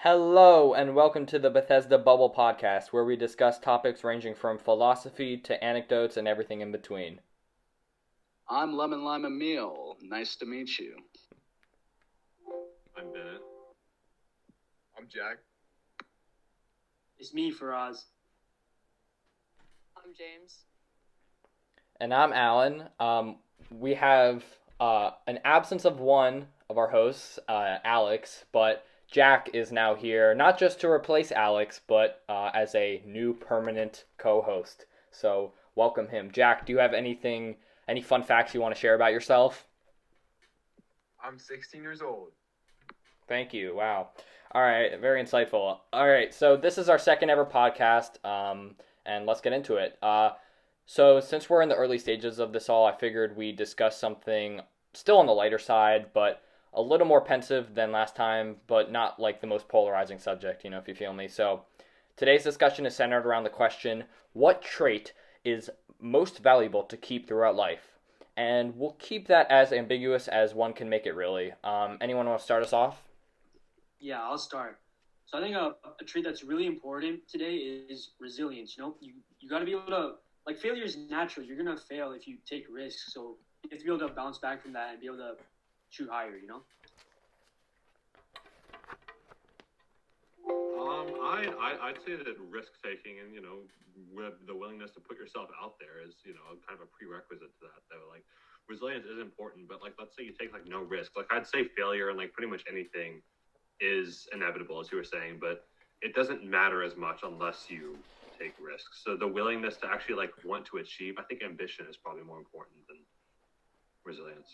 Hello, and welcome to the Bethesda Bubble Podcast, where we discuss topics ranging from philosophy to anecdotes and everything in between. I'm Lemon Lime Emil. Nice to meet you. I'm Bennett. I'm Jack. It's me, Faraz. I'm James. And I'm Alan. We have an absence of one of our hosts, Alex, but Jack is now here, not just to replace Alex, but as a new permanent co-host. So welcome him. Jack, do you have any fun facts you want to share about yourself? I'm 16 years old. Thank you. Wow. All right. Very insightful. All right. So this is our second ever podcast, and let's get into it. So since we're in the early stages of this all, I figured we'd discuss something still on the lighter side, but a little more pensive than last time, but not like the most polarizing subject, if you feel me. So today's discussion is centered around the question, what trait is most valuable to keep throughout life? And we'll keep that as ambiguous as one can make it, really. Anyone want to start us off? Yeah, I'll start. So I think a trait that's really important today is resilience. You got to be able to, failure is natural. You're going to fail if you take risks. So you have to be able to bounce back from that and be able to shoot higher, I'd say that risk taking and with the willingness to put yourself out there is kind of a prerequisite to that. Though, resilience is important, but let's say you take no risk. I'd say failure and pretty much anything is inevitable, as you were saying, but it doesn't matter as much unless you take risks. So the willingness to actually want to achieve, I think ambition is probably more important than resilience.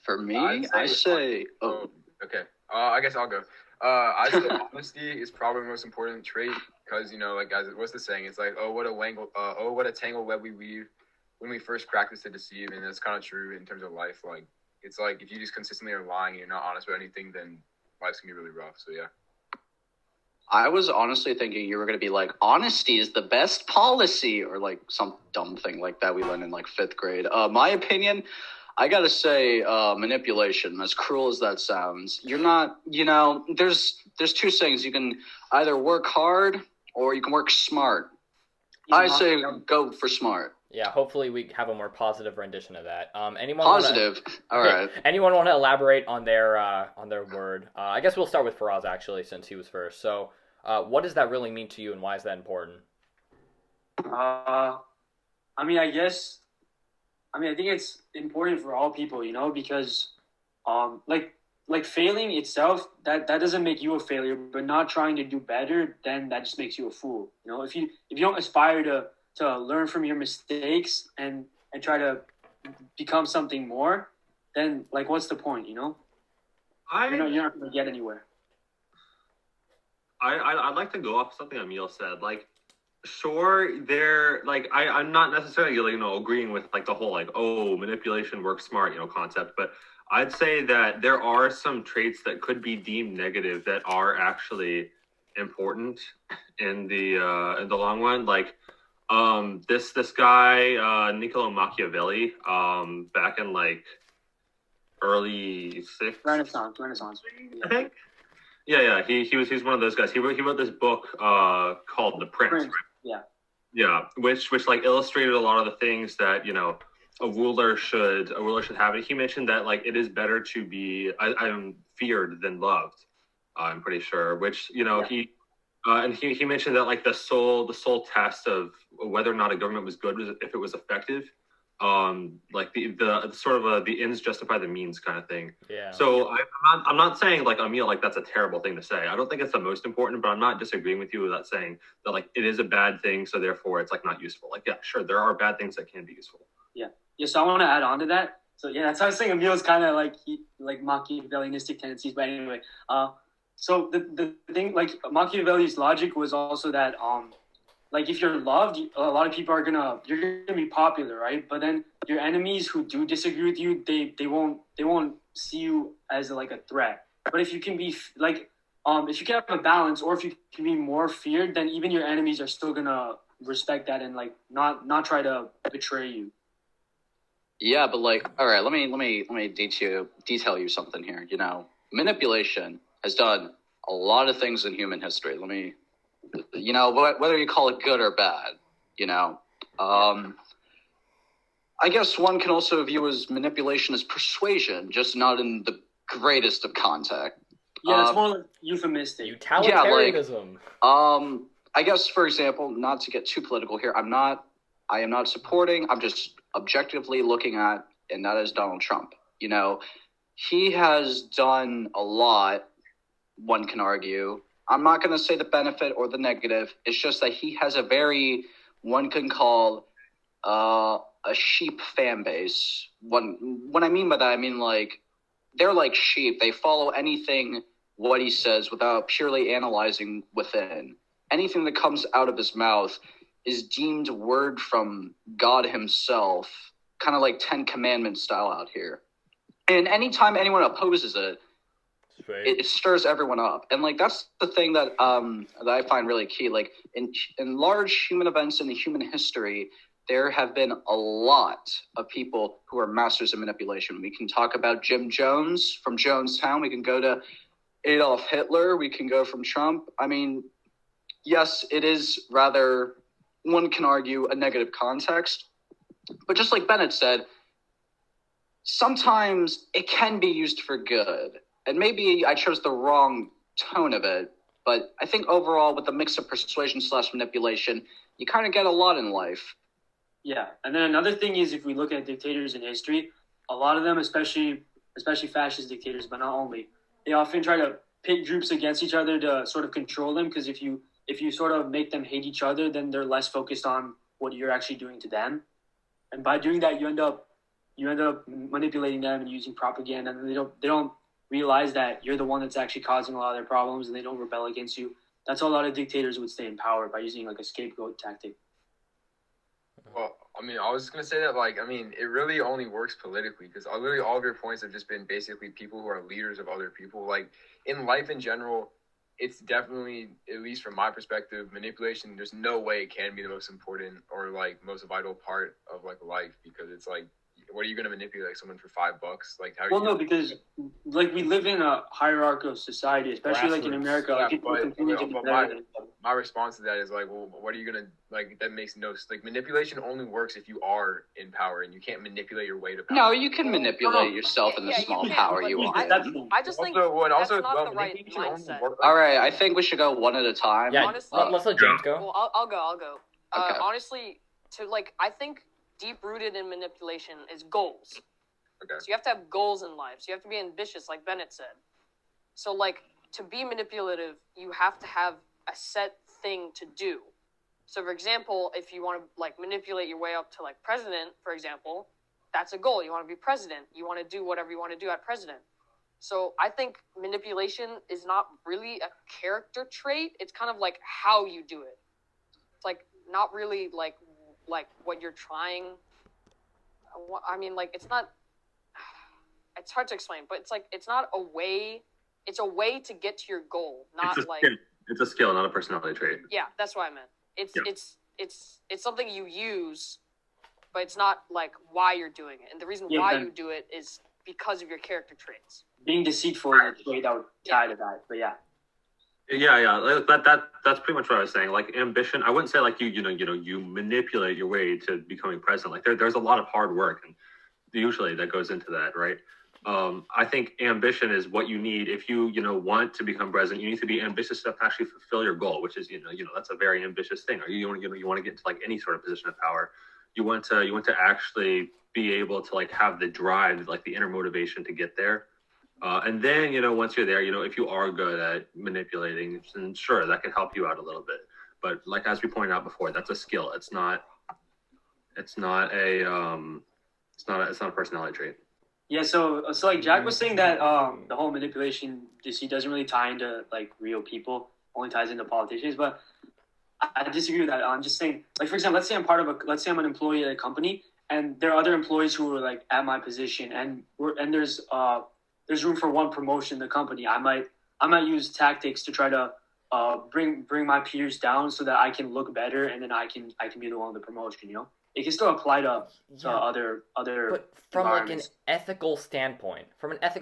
For me, I say... Okay. I guess I'll go. I say honesty is probably the most important trait because, guys, what's the saying? It's what a tangled web we weave when we first practice to deceive, and that's kind of true in terms of life. It's if you just consistently are lying and you're not honest about anything, then life's going to be really rough. So, yeah. I was honestly thinking you were going to be honesty is the best policy, or some dumb thing like that we learned in 5th grade. My opinion, I got to say manipulation, as cruel as that sounds. You're not, there's two things. You can either work hard or you can work smart. I say go for smart. Yeah, hopefully we have a more positive rendition of that. Anyone positive? All right. Anyone want to elaborate on their word? I guess we'll start with Faraz, actually, since he was first. So what does that really mean to you, and why is that important? I think it's important for all people, because, failing itself, that doesn't make you a failure, but not trying to do better, then that just makes you a fool. If you don't aspire to learn from your mistakes and try to become something more, then what's the point? You're not going to get anywhere. I'd like to go off something Emil said. Sure, I'm not necessarily agreeing with the whole manipulation works smart concept, but I'd say that there are some traits that could be deemed negative that are actually important in the long run. This guy Niccolo Machiavelli back in early Renaissance. I think. Yeah. He's one of those guys. He wrote this book called The Prince. Yeah, which illustrated a lot of the things that a ruler should have. And he mentioned that it is better to be I'm feared than loved. I'm pretty sure. Which he mentioned that the sole test of whether or not a government was good was if it was effective. The sort of the ends justify the means kind of thing. Yeah. So I'm not saying Emil that's a terrible thing to say. I don't think it's the most important, but I'm not disagreeing with you with that saying that it is a bad thing, so therefore it's not useful. Yeah, sure, there are bad things that can be useful. Yeah. So I want to add on to that. So yeah, that's how I was saying Emil's kind of Machiavellianistic tendencies, but anyway. So the thing Machiavelli's logic was also that if you're loved, a lot of people you're gonna be popular, right? But then your enemies who do disagree with you, they won't see you as a threat. But if you can be if you can have a balance, or if you can be more feared, then even your enemies are still gonna respect that and not try to betray you. Yeah, but all right, let me detail you something here. Manipulation. has done a lot of things in human history. Whether you call it good or bad, I guess one can also view as manipulation as persuasion, just not in the greatest of context. Yeah, it's more like euphemistic. Utilitarianism. I guess, for example, not to get too political here, I am not supporting, I'm just objectively looking at, and that is Donald Trump. He has done a lot, one can argue. I'm not going to say the benefit or the negative. It's just that he has a very, one can call, a sheep fan base. What I mean by that, I mean like they're like sheep. They follow anything what he says without purely analyzing within. Anything that comes out of his mouth is deemed word from God himself, kind of like 10 Commandments style out here. And anytime anyone opposes it, it stirs everyone up. And like that's the thing that I find really key. Like in large human events in the human history, there have been a lot of people who are masters of manipulation. We can talk about Jim Jones from Jonestown. We can go to Adolf Hitler. We can go from Trump. I mean, yes, it is rather, one can argue, a negative context. But just like Bennett said, sometimes it can be used for good. And maybe I chose the wrong tone of it, but I think overall with the mix of persuasion / manipulation, you kind of get a lot in life. Yeah, and then another thing is if we look at dictators in history, a lot of them, especially fascist dictators, but not only, they often try to pit groups against each other to sort of control them, because if you sort of make them hate each other, then they're less focused on what you're actually doing to them. And by doing that, you end up manipulating them and using propaganda, and they don't realize that you're the one that's actually causing a lot of their problems, and they don't rebel against you. That's how a lot of dictators would stay in power, by using like a scapegoat tactic. Well, I mean, I was just going to say that, it really only works politically, because literally all of your points have just been basically people who are leaders of other people. Like, in life in general, it's definitely, at least from my perspective, manipulation, there's no way it can be the most important or, most vital part of, life, because it's what are you going to manipulate someone for $5? Because we live in a hierarchical society, especially in America. Yeah, people continue to be my response to that is what are you going to that makes no manipulation only works if you are in power, and you can't manipulate your way to power. No, you can manipulate yourself in the small power you want. I just think that's not the right mindset. All right, I think we should go one at a time. Yeah, honestly, let's let James go. Well, I'll go. Okay. Honestly, I think deep-rooted in manipulation is goals. Okay. So you have to have goals in life. So you have to be ambitious, like Bennett said. So, to be manipulative, you have to have a set thing to do. So, for example, if you want to, manipulate your way up to, president, for example, that's a goal. You want to be president. You want to do whatever you want to do at president. So I think manipulation is not really a character trait. It's kind of how you do it. It's not really what you're trying. I mean, it's not. It's hard to explain, but it's not a way. It's a way to get to your goal, not It's a skill, not a personality trait. Yeah, that's what I meant. It's something you use, but it's not why you're doing it. And the reason why you do it is because of your character traits. Being deceitful is a trait that would tie to that, but yeah. Yeah. That's pretty much what I was saying. Ambition, I wouldn't say you manipulate your way to becoming president. There's a lot of hard work, and usually that goes into that, right? I think ambition is what you need if you want to become president. You need to be ambitious enough to actually fulfill your goal, which is that's a very ambitious thing. Or you want to get to any sort of position of power. You want to actually be able to have the drive, the inner motivation to get there. And then, once you're there, if you are good at manipulating, then sure, that can help you out a little bit. But as we pointed out before, that's a skill. It's not a personality trait. Yeah. So Jack was saying that the whole manipulation doesn't really tie into real people, only ties into politicians. But I disagree with that. I'm just saying, for example, let's say I'm an employee at a company, and there are other employees who are at my position, and there's room for one promotion in the company. I might use tactics to try to bring my peers down so that I can look better, and then I can be the one with the promotion. it can still apply to other But from like an environments. ethical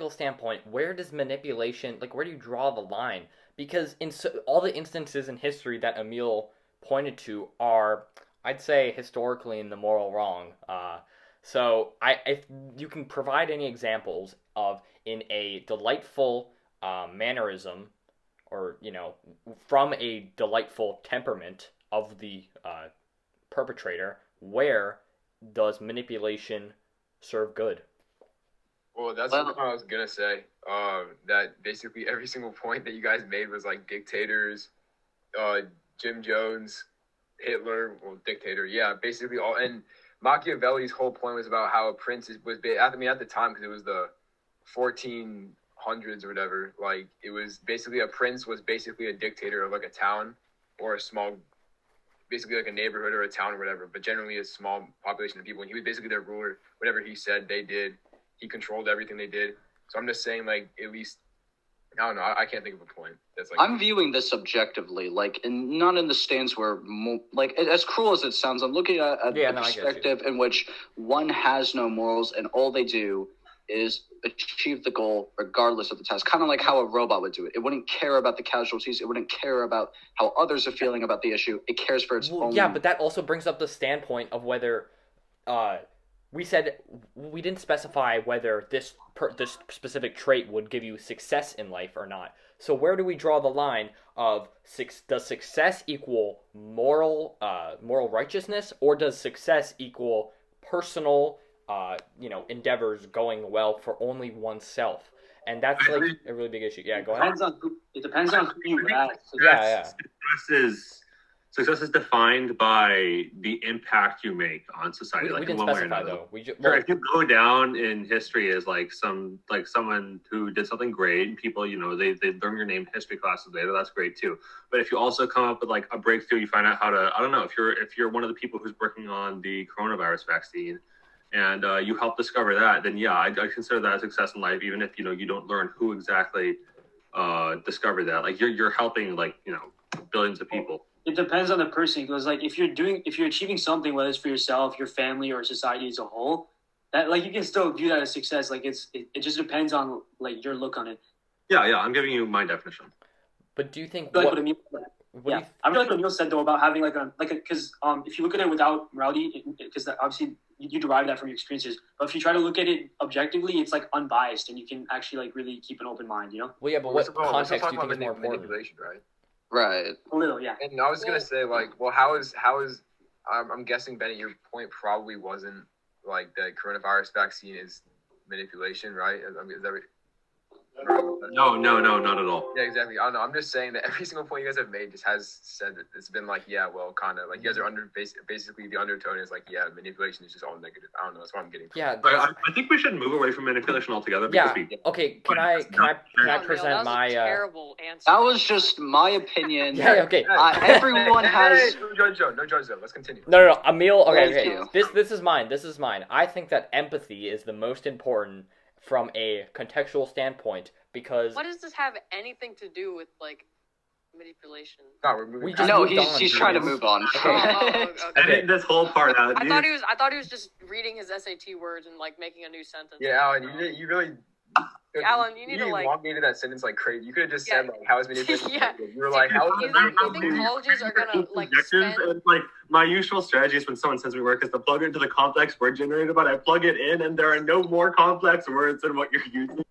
standpoint, where does manipulation, like where do you draw the line? Because all the instances in history that Emil pointed to are, I'd say, historically in the moral wrong. So if you can provide any examples of in a delightful mannerism, or from a delightful temperament of the perpetrator, where does manipulation serve good? Well, that's what I was gonna say. That basically every single point that you guys made was like dictators, Jim Jones, Hitler, well, dictator, yeah, basically all. And Machiavelli's whole point was about how a prince was. I mean, at the time, because it was the 1400s or whatever. Like, it was basically a prince was basically a dictator of like a town or a small, basically like a neighborhood or a town or whatever. But generally, a small population of people, and he was basically their ruler. Whatever he said, they did. He controlled everything they did. So I'm just saying, like, at least, I don't know. I can't think of a point that's like. I'm viewing this objectively, like, and not in the stance where, like, as cruel as it sounds, I'm looking at a perspective in which one has no morals and all they do is achieve the goal regardless of the task. Kind of like how a robot would do it. It wouldn't care about the casualties. It wouldn't care about how others are feeling about the issue. It cares for its own. Yeah, but that also brings up the standpoint of whether we said we didn't specify whether this specific trait would give you success in life or not. So where do we draw the line of does success equal moral righteousness, or does success equal personal endeavors going well for only oneself? And that's like a really big issue. Yeah, go ahead. It depends on who you ask. Yeah. Success is defined by the impact you make on society. We didn't specify though. If you go down in history as someone who did something great, people they learn your name in history classes later. That's great too. But if you also come up with like a breakthrough, you find out how to, I don't know, if you're one of the people who's working on the coronavirus vaccine, and you help discover that, then yeah, I consider that a success in life, even if you don't learn who exactly discovered that. Like you're helping billions of people. It depends on the person, because like if you're achieving something, whether it's for yourself, your family, or society as a whole, that like you can still view that as success. Like it just depends on like your look on it. Yeah, I'm giving you my definition. But do you think I really like what Emil said though about having because if you look at it without morality, because obviously you derive that from your experiences. But if you try to look at it objectively, it's like unbiased, and you can actually like really keep an open mind. Well, yeah, but what context do you think is more important? Manipulation, right? Right. A little, yeah. And I was gonna say, like, well, how is I'm guessing, Bennett, your point probably wasn't like the coronavirus vaccine is manipulation, right? I mean, is that No, not at all. Yeah, exactly. I don't know. I'm just saying that every single point you guys have made just has said that it's been like, yeah, well, kind of like you guys are under basically the undertone is like, yeah, manipulation is just all negative. I don't know. That's what I'm getting from. Yeah, I think we should move away from manipulation altogether. Okay. Can I present my terrible answer? That was just my opinion. Yeah. Okay. Everyone has. No judge zone. Let's continue. No. Emil. Okay. Thank you. This is mine. I think that empathy is the most important from a contextual standpoint, because what does this have anything to do with like manipulation? No, we're moving. He's trying to move on. Okay. Edit this whole part out. I thought he was just reading his SAT words and like making a new sentence. Yeah, Alan, you really. Alan, you need to like. You elongated that sentence like crazy. You could have just said like, "How is manipulation?" Yeah. You were like, "How is you think colleges are gonna like spend? And, like, my usual strategy is when someone sends me work is to plug it into the complex word generator, but I plug it in and there are no more complex words than what you're using.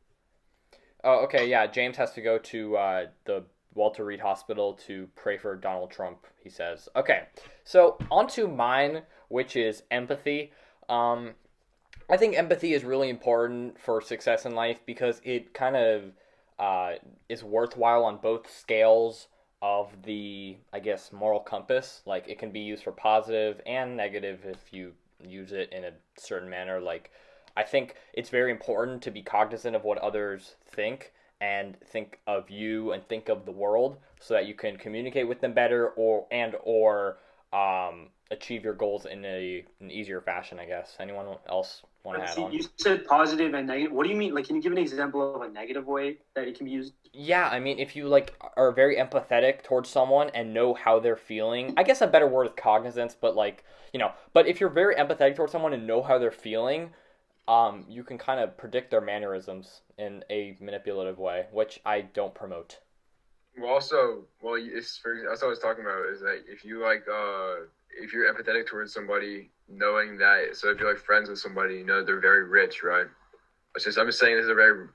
Oh, okay, yeah. James has to go to the Walter Reed Hospital to pray for Donald Trump, he says. Okay, so on to mine, which is empathy. I think empathy is really important for success in life because it kind of is worthwhile on both scales of the, I guess, moral compass. Like, it can be used for positive and negative if you use it in a certain manner. Like, I think it's very important to be cognizant of what others think and think of you and think of the world so that you can communicate with them better or achieve your goals in an easier fashion, I guess. Anyone else want to add on? You said positive and negative. What do you mean? Like, can you give an example of a negative way that it can be used? Yeah, I mean, if you like are very empathetic towards someone and know how they're feeling, I guess a better word is cognizance, but like, but if you're very empathetic towards someone and know how they're feeling, you can kind of predict their mannerisms in a manipulative way, which I don't promote. Well, also, that's what I was talking about is that if you if you're empathetic towards somebody, knowing that, so if you're like friends with somebody, they're very rich, right? I'm just saying this is a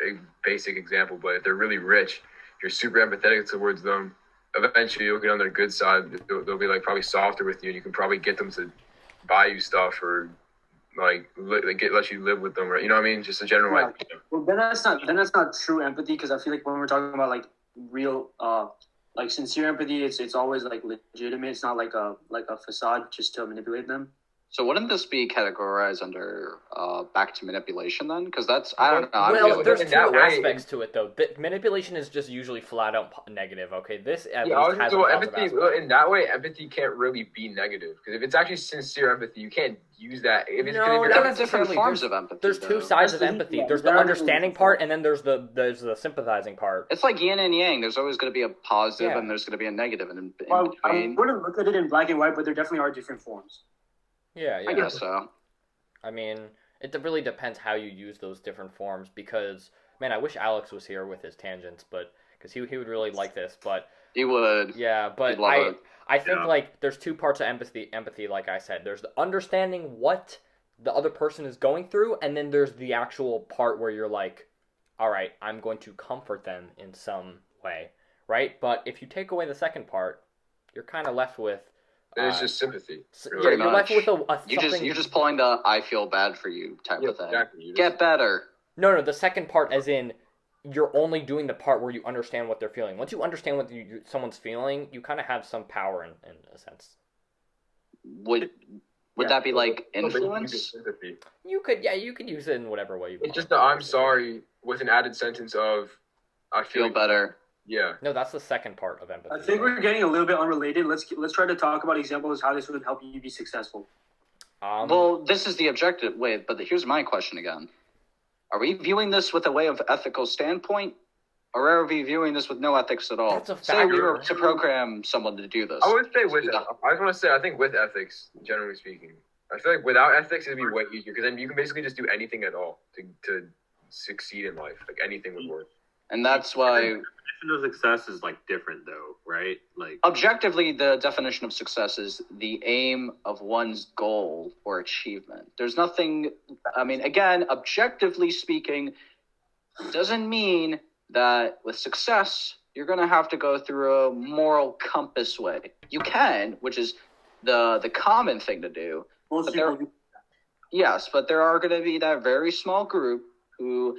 basic example, but if they're really rich, you're super empathetic towards them. Eventually, you'll get on their good side. They'll be like probably softer with you, and you can probably get them to buy you stuff or let you live with them, right? You know what I mean? Just a general idea. Well, then that's not true empathy, because I feel like when we're talking about like real like sincere empathy, it's always like legitimate. It's not like a facade just to manipulate them. So wouldn't this be categorized under back to manipulation then? Because that's, I don't know. Well, there's two aspects to it though. Manipulation is just usually flat out negative. Okay, this at least has a positive empathy. aspect. In that way, empathy can't really be negative, because if it's actually sincere empathy, you can't use that. There's different forms of empathy. There's two sides of empathy. There's the understanding part, and then there's the sympathizing part. It's like yin and yang. There's always going to be a positive and there's going to be a negative. And I wouldn't look at it in black and white, but there definitely are different forms. Yeah. I guess so. I mean, it really depends how you use those different forms, because, man, I wish Alex was here with his tangents, but because he would really like this, but... He would. Yeah, but I think, like, there's two parts of empathy, like I said. There's the understanding what the other person is going through, and then there's the actual part where you're like, all right, I'm going to comfort them in some way, right? But if you take away the second part, you're kind of left with... it's just sympathy. You're left with you're just pulling the "I feel bad for you" type of thing. Exactly. Get better. No, the second part, as in you're only doing the part where you understand what they're feeling. Once you understand what someone's feeling, you kind of have some power in a sense. Would that be like influence? You could use it in whatever way you want. It's just the "I'm sorry" with an added sentence of "I feel better." Yeah. No, that's the second part of empathy. I think we're getting a little bit unrelated. Let's try to talk about examples how this would help you be successful. Well, this is the objective. Wait, but here's my question again. Are we viewing this with a way of ethical standpoint, or are we viewing this with no ethics at all? That's a factor. Say we were to program someone to do this. I would say I think with ethics, generally speaking. I feel like without ethics, it'd be way easier, because then you can basically just do anything at all to succeed in life. Like anything would work. And that's why... The definition of success is like different though, right? Like objectively, the definition of success is the aim of one's goal or achievement. There's nothing... I mean, again, objectively speaking, doesn't mean that with success, you're going to have to go through a moral compass way. You can, which is the common thing to do. Yes, but there are going to be that very small group who...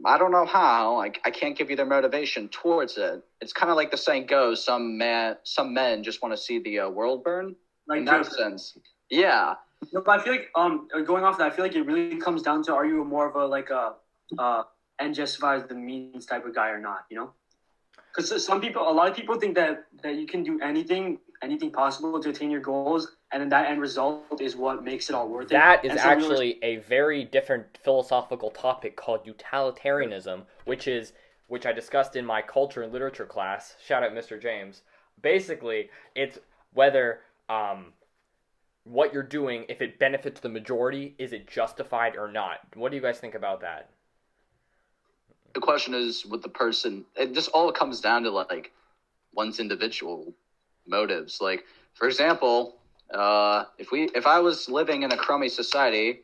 I don't know how. I can't give you their motivation towards it. It's kind of like the saying goes: some men just want to see the world burn. Like in that sense, yeah. No, but I feel like going off that, I feel like it really comes down to: are you more of a end justifies the means type of guy or not? You know, because a lot of people think that you can do anything possible to attain your goals, and then that end result is what makes it all worth it. That is actually a very different philosophical topic called utilitarianism, which I discussed in my culture and literature class. Shout out Mr. James. Basically, it's whether what you're doing, if it benefits the majority, is it justified or not? What do you guys think about that? The question is with the person. This all comes down to like one's individual motives. Like, for example, if I was living in a crummy society,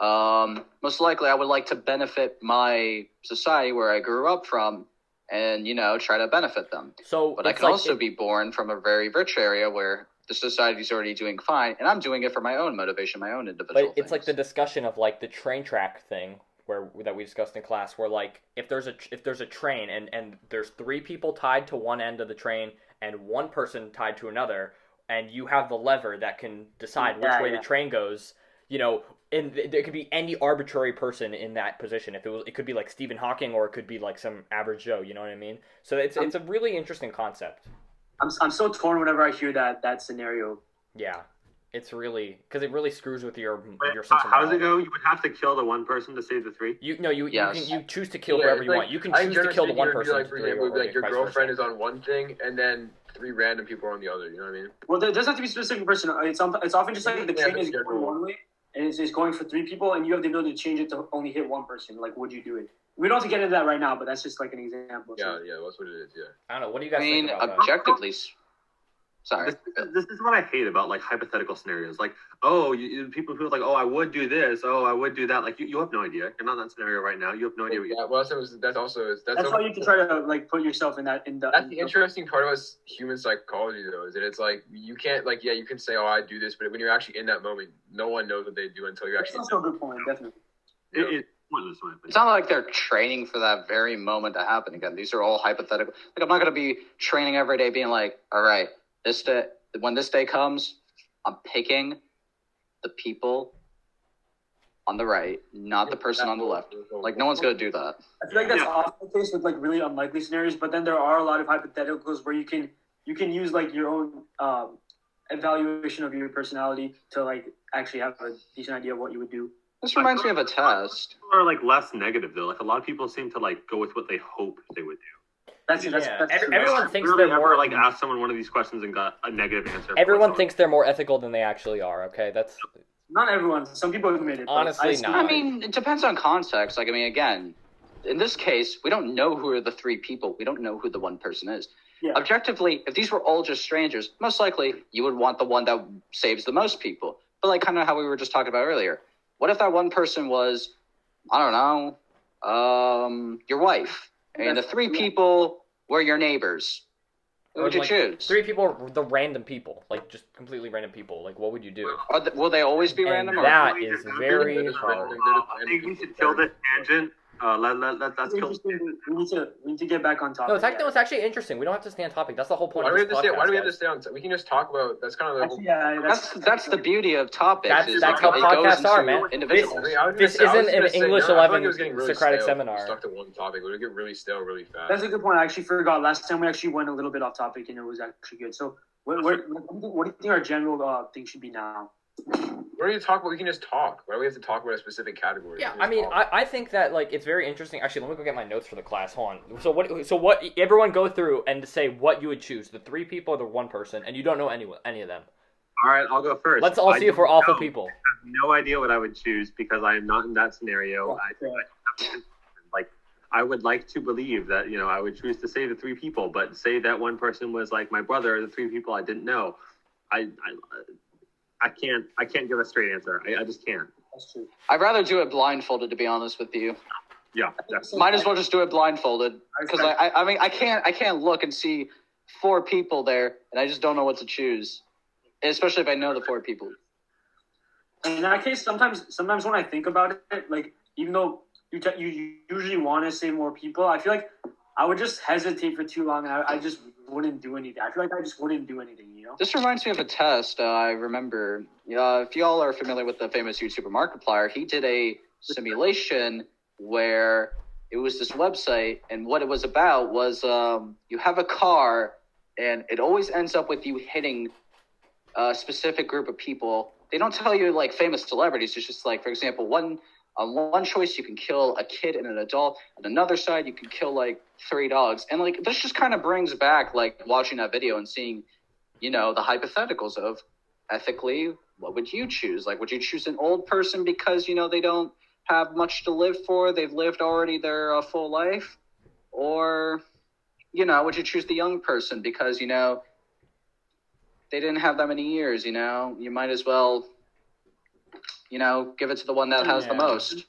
most likely I would like to benefit my society where I grew up from, and try to benefit them. But I can also be born from a very rich area where the society's already doing fine, and I'm doing it for my own motivation, my own individual. But it's like the discussion of like the train track thing that we discussed in class, where like if there's a train and there's 3 people tied to one end of the train and 1 person tied to another, and you have the lever that can decide which way the train goes, and there could be any arbitrary person in that position. It could be like Stephen Hawking, or it could be like some average Joe. You know what I mean? So it's a really interesting concept. I'm so torn whenever I hear that scenario. Yeah, it's really because it really screws with your sense of How does it morality. go? You would have to kill the one person to save the three. You Yes. you choose to kill Yeah, whoever it's you like, want. You can I think choose to kill the generally one speaking, it would be person. like, for example, it would be like your vice girlfriend versa. is on one thing, and then 3 random people are on the other. You know what I mean? Well, there doesn't have to be a specific person. It's often just like the Yeah, train that's is going general. one way and it's going for 3 people, and you have the ability to change it to only hit one person. Like, would you do it? We don't have to get into that right now, but that's just like an example. Yeah, that's what it is. Yeah. I don't know. What do you I guys mean, think about objectively. Sorry. This is what I hate about like hypothetical scenarios. Like, people feel like, oh, I would do this. Oh, I would do that. Like, you have no idea. You're not in that scenario right now. You have no idea what you. Yeah, well, that's why you have to try to like put yourself in that. That's the interesting part about human psychology, though, is that it's like you can't you can say, "Oh, I do this," but when you're actually in that moment, no one knows what they do until you're actually. That's also a good point, definitely. It's pointless, in my opinion. It's not like they're training for that very moment to happen again. These are all hypothetical. Like, I'm not going to be training every day being like, all right, when this day comes, I'm picking the people on the right, not the person on the left. Like, no one's going to do that. I feel like that's often the case with like really unlikely scenarios, but then there are a lot of hypotheticals where you can use like your own evaluation of your personality to like actually have a decent idea of what you would do. This reminds me of a test. People are like less negative though. Like a lot of people seem to like go with what they hope they would do. That's true. Everyone thinks really they're more like asked someone one of these questions and got a negative answer. Everyone thinks they're more ethical than they actually are. Okay, that's not everyone. Some people admit it. Honestly, not. I mean, it depends on context. Like, I mean, again, in this case, we don't know who are the 3 people. We don't know who the one person is. Yeah. Objectively, if these were all just strangers, most likely you would want the one that saves the most people. But like kind of how we were just talking about earlier, what if that one person was, I don't know, your wife, and the 3 people were your neighbors? Who would you choose? 3 people are the random people, like just completely random people. Like, what would you do? Will they always be And random? that is very hard. I think we should kill this tangent. Let's kill. We need to get back on topic. No, it's actually interesting. We don't have to stay on topic. That's the whole point. Why do we have to stay? Why do we have to guys. stay on? We can just talk about. That's kind of the whole. Yeah, That's the beauty of topics. That's how podcasts are, man. Individuals. This isn't an English 11 Socratic seminar. Stuck to one topic. It would get really stale really fast. That's a good point. I actually forgot. Last time we actually went a little bit off topic, and it was actually good. So, what do you think our general thing should be now? What do you talk about? We can just talk. Why do we have to talk about a specific category? Yeah, I mean, I think that like it's very interesting. Actually, let me go get my notes for the class. Hold on. So what? Everyone go through and say what you would choose: the 3 people or the 1 person, and you don't know any of them. All right, I'll go first. Let's all see if we're awful people. I have no idea what I would choose because I am not in that scenario. I would like to believe that I would choose to save the 3 people, but say that one person was like my brother, or the 3 people I didn't know. I can't give a straight answer. I just can't. That's true. I'd rather do it blindfolded, to be honest with you. Yeah, definitely. Might as well just do it blindfolded because I mean I can't look and see 4 people there and I just don't know what to choose, especially if I know the 4 people. In that case, sometimes when I think about it, like even though you usually want to say more people, I feel like I would just hesitate for too long and I just wouldn't do anything. I feel like I just wouldn't do anything, This reminds me of a test I remember. If y'all are familiar with the famous YouTuber Markiplier, he did a simulation where it was this website, and what it was about was you have a car, and it always ends up with you hitting a specific group of people. They don't tell you like famous celebrities. It's just like, for example, on one choice you can kill a kid and an adult. On another side you can kill like 3 dogs. And like this just kind of brings back like watching that video and seeing, the hypotheticals of ethically, what would you choose? Like, would you choose an old person because they don't have much to live for? They've lived already their full life, or would you choose the young person because they didn't have that many years? You might as well give it to the one that has the most.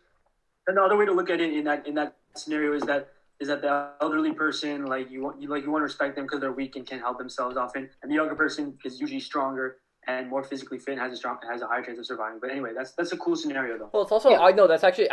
Another way to look at it in that scenario is that the elderly person, like you want to respect them because they're weak and can't help themselves often, and the younger person is usually stronger and more physically fit and has a higher chance of surviving. But anyway, that's a cool scenario though. Well, it's also I know that's actually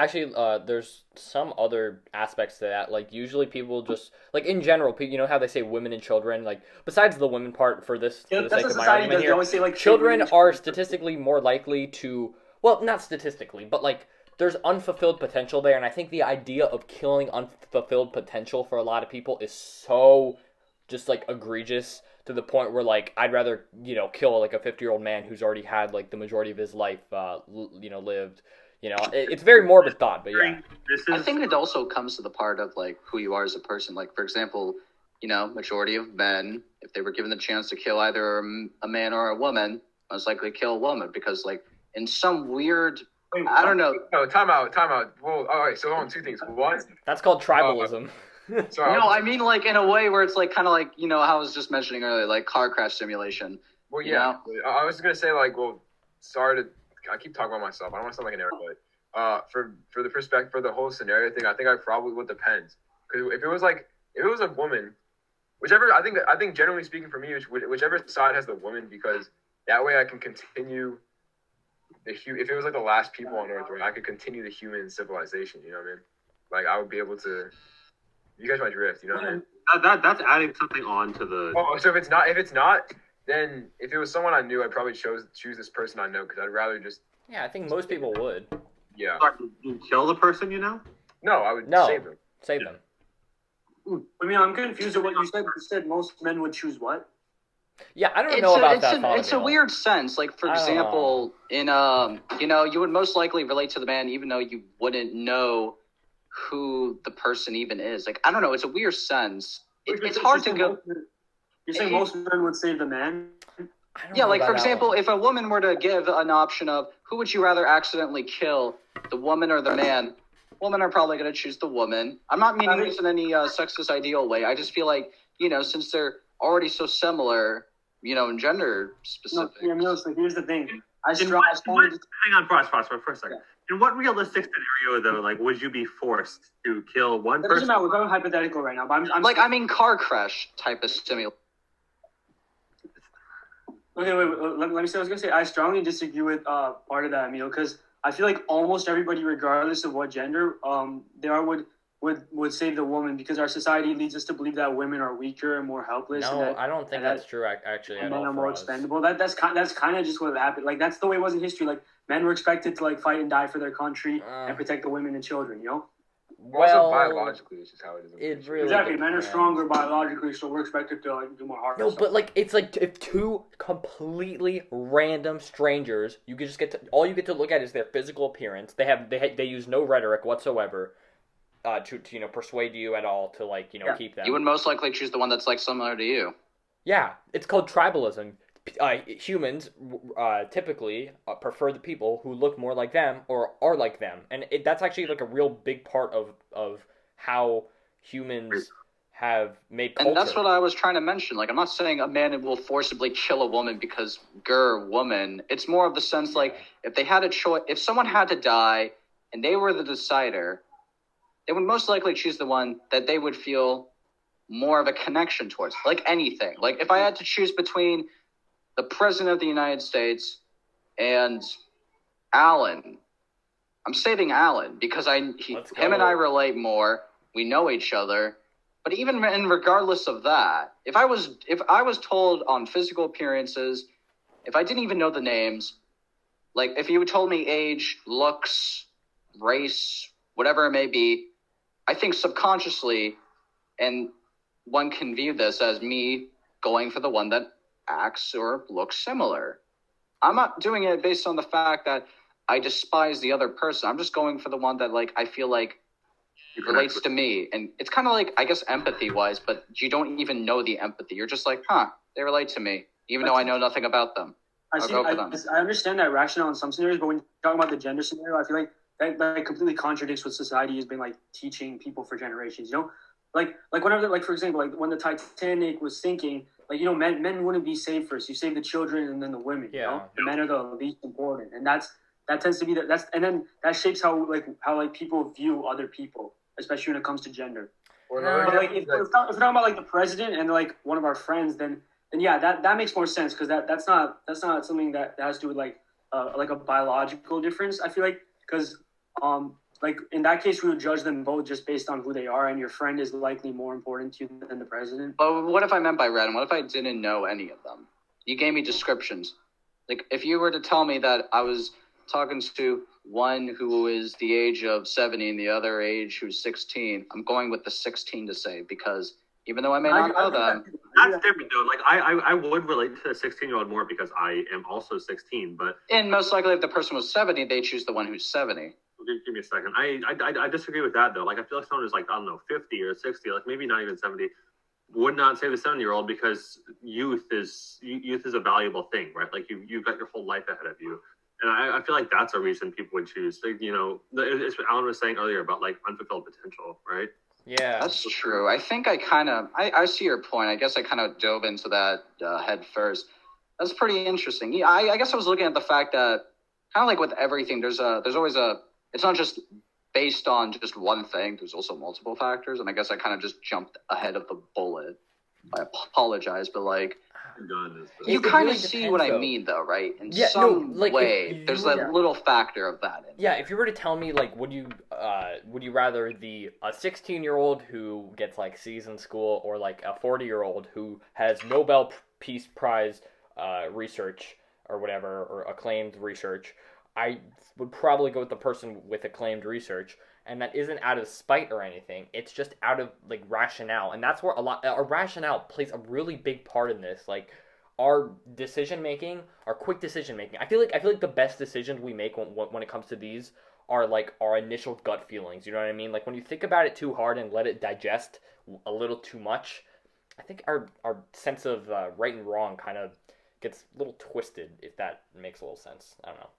there's some other aspects to that. Like usually people just like in general, how they say women and children. Like besides the women part for this, for the sake of my argument here, always say, like, children are statistically more likely to. Well, not statistically, but like there's unfulfilled potential there, and I think the idea of killing unfulfilled potential for a lot of people is so just like egregious to the point where like I'd rather kill like a 50-year-old man who's already had like the majority of his life lived. It's very morbid thought, but yeah. I think it also comes to the part of like who you are as a person. Like for example, majority of men, if they were given the chance to kill either a man or a woman, most likely kill a woman because like in some weird. Wait, I don't know. No, time out. Well, all right. So hold on, two things. One, That's called tribalism. sorry. No, I mean like in a way where it's like kind of like how I was just mentioning earlier, like car crash simulation. Well, yeah. I was gonna say like, well, sorry to. I keep talking about myself. I don't want to sound like an arrogant, but for the perspective for the whole scenario thing, I think I probably would depend. Because if it was a woman, whichever I think generally speaking for me, whichever side has the woman, because that way I can continue. If it was like the last people on Earth, right, I could continue the human civilization. You know what I mean? Like I would be able to. You guys might drift. You know what I mean? That's adding something on to the. Oh, so if it's not, then if it was someone I knew, I'd probably choose this person I know because I'd rather just. Yeah, I think most people would. Yeah. You kill the person, No, I would save them. Save them. I mean, I'm confused at what you said. You said most men would choose what? Yeah, I don't know about that thought. It's a weird sense. Like, for example, in you would most likely relate to the man even though you wouldn't know who the person even is. Like, I don't know. It's a weird sense. It's hard to go. You're saying most men would save the man? Yeah, like, for example, if a woman were to give an option of who would you rather accidentally kill, the woman or the man, women are probably going to choose the woman. I'm not meaning this in any sexist ideal way. I just feel like, since they're already so similar, in gender specific. No, so here's the thing. Hang on, pause for a second. In what realistic scenario, though, like, would you be forced to kill one person? It doesn't matter. We're going hypothetical right now. But I mean car crash type of stimulus. Okay, wait. Let me say. I was gonna say I strongly disagree with part of that, Emil, because I feel like almost everybody, regardless of what gender they are, would save the woman because our society leads us to believe that women are weaker and more helpless. No, I don't think that's true. Actually, and men are more expendable. That's kind of just what happened. Like that's the way it was in history. Like men were expected to like fight and die for their country and protect the women and children. Well, also biologically, it's just how it is. It really exactly. Men are stronger biologically, so we're expected to like do more harm. No, but like it's like if two completely random strangers, you could just all you get to look at is their physical appearance. They use no rhetoric whatsoever to persuade you at all to like keep them. You would most likely choose the one that's like similar to you. Yeah, it's called tribalism. Humans typically prefer the people who look more like them or are like them, and that's actually like a real big part of how humans have made culture. And that's what I was trying to mention. Like, I'm not saying a man will forcibly kill a woman because woman. It's more of the sense like if they had a choice, if someone had to die and they were the decider, they would most likely choose the one that they would feel more of a connection towards. Like anything. Like if I had to choose between the President of the United States and Alan, I'm saving Alan because him and I relate more. We know each other. But even regardless of that, if I was told on physical appearances, if I didn't even know the names, like if you told me age, looks, race, whatever it may be, I think subconsciously, and one can view this as me going for the one that acts or looks similar. I'm not doing it based on the fact that I despise the other person. I'm just going for the one that like I feel like relates to me. And it's kind of like, I guess, empathy wise, but you don't even know the empathy. You're just like, they relate to me, even though I know nothing about them. I understand that rationale in some scenarios, but when you're talking about the gender scenario, I feel like that completely contradicts what society has been like teaching people for generations. Like whenever, like for example, like when the Titanic was sinking, like men wouldn't be saved first. You save the children and then the women. Yeah. The men are the least important, and that tends to be and then that shapes how people view other people, especially when it comes to gender. But like if we're talking about like the president and like one of our friends, then yeah, that makes more sense because that's not something that has to do with like a biological difference. I feel like because like in that case we would judge them both just based on who they are, and your friend is likely more important to you than the president. But what if I meant by random? What if I didn't know any of them? You gave me descriptions. Like if you were to tell me that I was talking to one who is the age of 70 and the other age who's 16, I'm going with the 16 to say because even though I may not know them. That's different though. Like I would relate to the 16-year-old more because I am also 16. But and most likely, if the person was 70, they choose the one who's 70. Give me a second. I disagree with that though. Like I feel like someone who's like, I don't know, 50 or 60, like maybe not even 70, would not say the 7-year-old because youth is a valuable thing, right? Like you've got your whole life ahead of you. And I feel like that's a reason people would choose. Like, it's what Alan was saying earlier about like unfulfilled potential, right? Yeah, that's true. I think I see your point. I guess I kind of dove into that head first. That's pretty interesting. Yeah, I guess I was looking at the fact that kind of like with everything, there's always it's not just based on just one thing. There's also multiple factors, and I guess I kind of just jumped ahead of the bullet. I apologize, but like, you kind of see what I mean, though, right? In some way, there's that little factor of that. Yeah, if you were to tell me, like, would you rather a 16-year-old who gets like C's in school, or like a 40-year-old who has Nobel Peace Prize research or whatever, or acclaimed research? I would probably go with the person with acclaimed research, and that isn't out of spite or anything. It's just out of like rationale, and that's where our rationale plays a really big part in this. Like our decision making, our quick decision making. I feel like the best decisions we make when it comes to these are like our initial gut feelings. You know what I mean? Like when you think about it too hard and let it digest a little too much, I think our sense of right and wrong kind of gets a little twisted. If that makes a little sense, I don't know.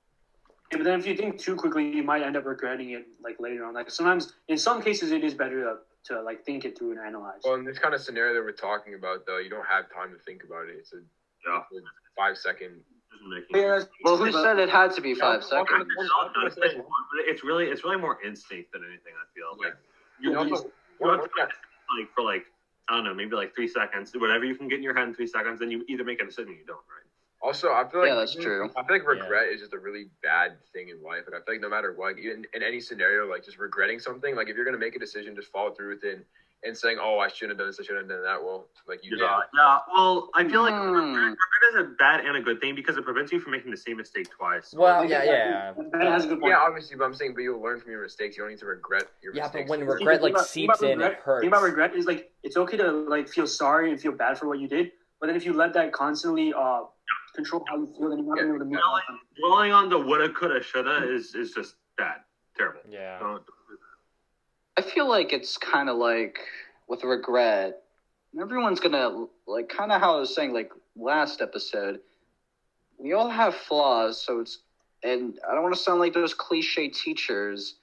Yeah, but then if you think too quickly, you might end up regretting it like later on. Like sometimes, in some cases, it is better to like think it through and analyze. Well, in this kind of scenario that we're talking about, though, you don't have time to think about it. It's a 5-second. Well, who said it had to be 5 seconds? It's really more instinct than anything. I feel like you have to like for like I don't know, maybe like 3 seconds, whatever you can get in your head in 3 seconds, then you either make a decision or you don't, right? Also, I feel like that's true. I feel like regret is just a really bad thing in life. Like I feel like no matter what, even in any scenario, like just regretting something, like if you're gonna make a decision, just follow through with it and saying, "Oh, I shouldn't have done this, I shouldn't have done that." Well, like you. Yeah. Well, I feel like regret is a bad and a good thing because it prevents you from making the same mistake twice. Well, yeah. That has a good point. Yeah, obviously, but I'm saying, but you'll learn from your mistakes. You don't need to regret your mistakes. Yeah, but when regret like seeps in, it hurts. The thing about regret is like it's okay to like feel sorry and feel bad for what you did, but then if you let that constantly control how you feel, then you're not going to be able to move on. Dwelling on the woulda, coulda, shoulda is just bad, terrible. Yeah. I feel like it's kind of like with regret, everyone's gonna like kind of how I was saying like last episode. We all have flaws, so and I don't want to sound like those cliche teachers.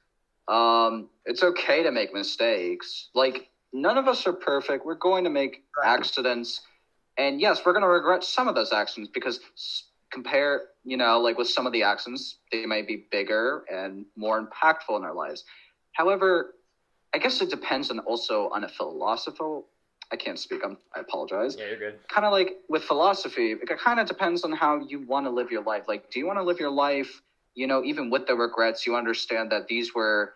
It's okay to make mistakes. Like none of us are perfect. We're going to make accidents. And yes, we're going to regret some of those actions because compare, like with some of the actions, they may be bigger and more impactful in our lives. However, I guess it depends also on a philosophical. I can't speak. I apologize. Yeah, you're good. Kind of like with philosophy, it kind of depends on how you want to live your life. Like, do you want to live your life, even with the regrets, you understand that these were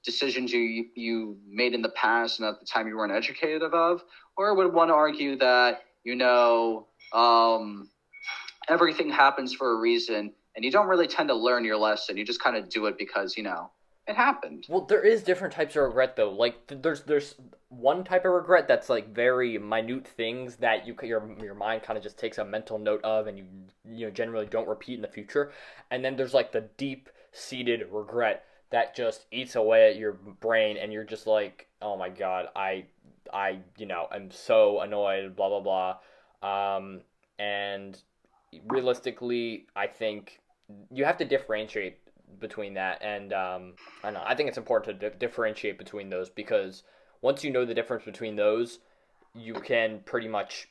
decisions you made in the past and at the time you weren't educated of? Or would one argue that, everything happens for a reason and you don't really tend to learn your lesson. You just kind of do it because, it happened. Well, there is different types of regret though. Like there's one type of regret that's like very minute things that your mind kind of just takes a mental note of and you generally don't repeat in the future. And then there's like the deep-seated regret that just eats away at your brain and you're just like, "Oh my god, I I'm so annoyed, blah blah blah." And realistically, I think you have to differentiate between that, and I don't know. I think it's important to differentiate between those because once you know the difference between those, you can pretty much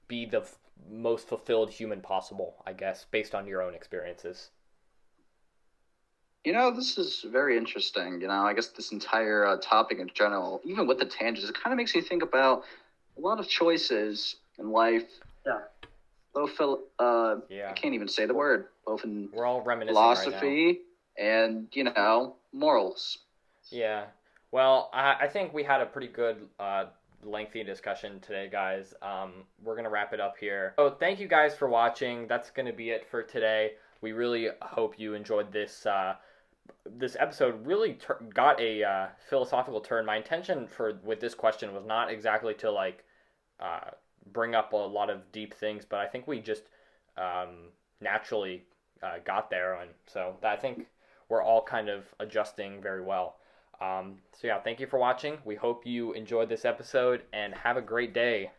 be the most fulfilled human possible, I guess, based on your own experiences. This is very interesting. I guess this entire topic in general, even with the tangents, it kind of makes you think about a lot of choices in life. Yeah. I can't even say the word. Both in we're all reminiscing philosophy and morals. Yeah. Well, I think we had a pretty good lengthy discussion today, guys. We're gonna wrap it up here. So thank you guys for watching. That's gonna be it for today. We really hope you enjoyed this this episode really got a philosophical turn. My intention with this question was not exactly to like bring up a lot of deep things, but I think we just naturally got there, and so I think we're all kind of adjusting very well. So yeah, thank you for watching. We hope you enjoyed this episode, and have a great day.